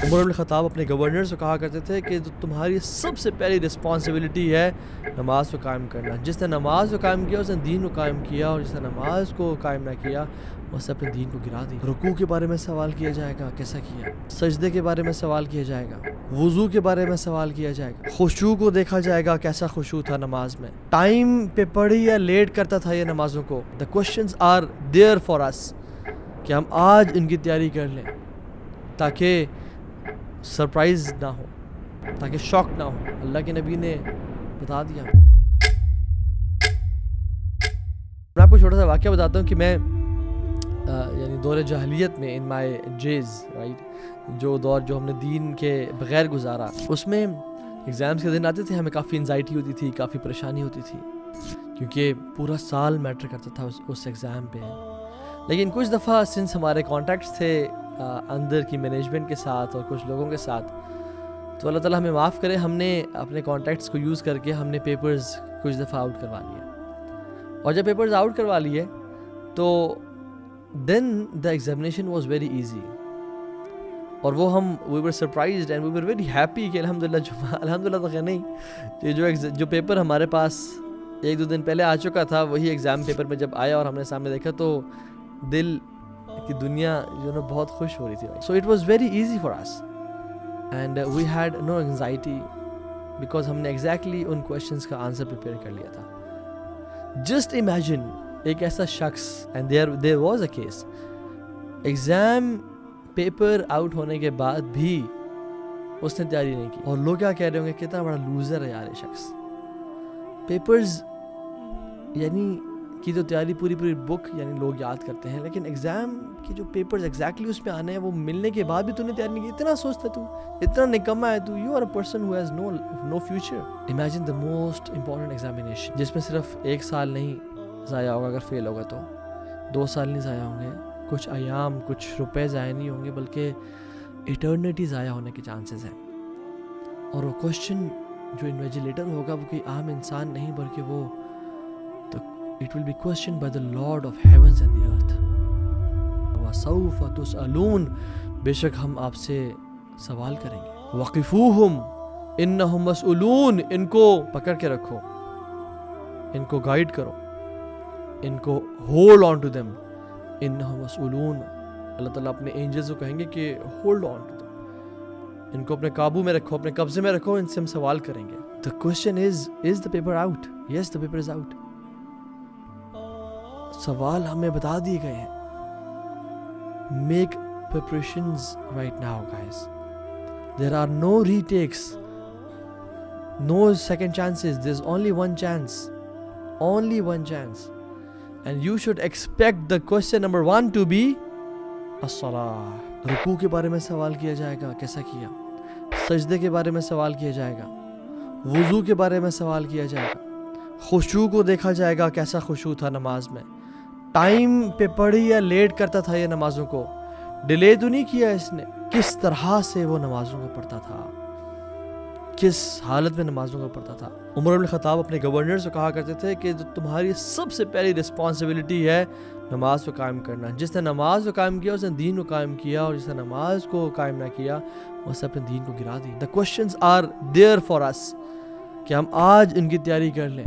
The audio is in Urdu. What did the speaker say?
عمر بن الخطاب اپنے گورنر سے کہا کرتے تھے کہ تمہاری سب سے پہلی رسپانسبلٹی ہے نماز کو قائم کرنا. جس نے نماز کو قائم کیا اس نے دین کو قائم کیا, اور جس نے نماز کو قائم نہ کیا اس نے اپنے دین کو گرا دی. رکوع کے بارے میں سوال کیا جائے گا, کیسا کیا. سجدے کے بارے میں سوال کیا جائے گا. وضو کے بارے میں سوال کیا جائے گا. خشوع کو دیکھا جائے گا, کیسا خشوع تھا نماز میں. ٹائم پہ پڑھی یا لیٹ کرتا تھا یہ نمازوں کو. The questions are there for us کہ ہم آج ان کی تیاری کر لیں تاکہ سرپرائز نہ ہو, تاکہ شوق نہ ہو. اللہ کے نبی نے بتا دیا. میں آپ کو چھوٹا سا واقعہ بتاتا ہوں کہ میں یعنی دور جاہلیت میں ان مائی جیز رائٹ, جو دور جو ہم نے دین کے بغیر گزارا, اس میں ایگزامس کے دن آتے تھے, ہمیں کافی انزائٹی ہوتی تھی, کافی پریشانی ہوتی تھی, کیونکہ پورا سال میٹر کرتا تھا اس ایگزام پہ. لیکن کچھ دفعہ سنس ہمارے کانٹیکٹس تھے اندر کی مینجمنٹ کے ساتھ اور کچھ لوگوں کے ساتھ, تو اللہ تعالیٰ ہمیں معاف کرے, ہم نے اپنے کانٹیکٹس کو یوز کر کے ہم نے پیپرز کچھ دفعہ آؤٹ کروا لیے. اور جب پیپرز آؤٹ کروا لیے تو then the examination was very easy, اور وہ ہم we were surprised and we were very happy کہ الحمدللہ تو خیر نہیں, جو پیپر ہمارے پاس ایک دو دن پہلے آ چکا تھا وہی ایگزام پیپر میں جب آیا اور ہم نے سامنے دیکھا تو دل کی دنیا جو نا بہت خوش ہو رہی تھی. So it was very easy for us and we had no anxiety because ہم نے ایگزیکٹلی ان کویشچنس کا آنسر پریپیئر کر لیا تھا. جسٹ امیجن ایک ایسا شخص, and there was a case, exam paper out ہونے کے بعد بھی اس نے تیاری نہیں کی, اور لوگ کیا کہہ رہے ہوں گے کتنا بڑا لوزر ہے یار یہ شخص. پیپرز یعنی کی تو تیاری پوری بک یعنی لوگ یاد کرتے ہیں, لیکن ایگزام کی جو پیپرز ایگزیکٹلی اس میں آنے ہیں وہ ملنے کے بعد بھی تو نے تیاری نہیں کی. اتنا سوچتا تو, اتنا نکما ہے تو, you are a person who has no future. Imagine the most important examination جس میں صرف 1 سال نہیں ضائع ہوگا, اگر فیل ہوگا تو 2 سال نہیں ضائع ہوں گے, کچھ ایام کچھ روپے ضائع نہیں ہوں گے, بلکہ ایٹرنیٹی ضائع ہونے کے چانسز ہیں. اور وہ کوشچن جو انویجیلیٹر ہوگا وہ کوئی عام انسان نہیں, بلکہ وہ it will be questioned by the Lord of heavens and the earth. وَسَوْفَ تُسْأَلُونَ, بے شک ہم آپ سے سوال کریں گے. وَقِفُوهُمْ إِنَّهُمْ مَسْئُولُونَ, ان کو پکڑ کے رکھو, ان کو گائیڈ کرو, ان کو hold on to them. إِنَّهُمْ مَسْئُولُونَ, اللہ تعالیٰ اپنے اینجلز کو کہیں گے کہ hold on to them, ان کو اپنے قابو میں رکھو, اپنے قبضے میں رکھو, ان سے ہم سوال کریں گے. The question is the paper out? Yes, the paper is out. سوال ہمیں بتا دیے گئے ہیں. Make preparations right now, guys. There are no retakes, no second chances. There's only one chance. Only one chance. And you should expect the question number 1 to be as-salah. رکوع کے بارے میں سوال کیا جائے گا, کیسا کیا. سجدے کے بارے میں سوال کیا جائے گا. وضو کے بارے میں سوال کیا جائے گا. خشوع کو دیکھا جائے گا, کیسا خشوع تھا نماز میں. ٹائم پہ پڑھی یا لیٹ کرتا تھا یہ نمازوں کو, ڈیلے تو نہیں کیا اس نے. کس طرح سے وہ نمازوں کو پڑھتا تھا, کس حالت میں نمازوں کو پڑھتا تھا. عمر بن الخطاب اپنے گورنر سے کہا کرتے تھے کہ تمہاری سب سے پہلی رسپانسبلٹی ہے نماز کو قائم کرنا. جس نے نماز کو قائم کیا اس نے دین کو قائم کیا, اور جس نے نماز کو قائم نہ کیا اس نے اپنے دین کو گرا دی. The questions are there for us کہ ہم آج ان کی تیاری کر لیں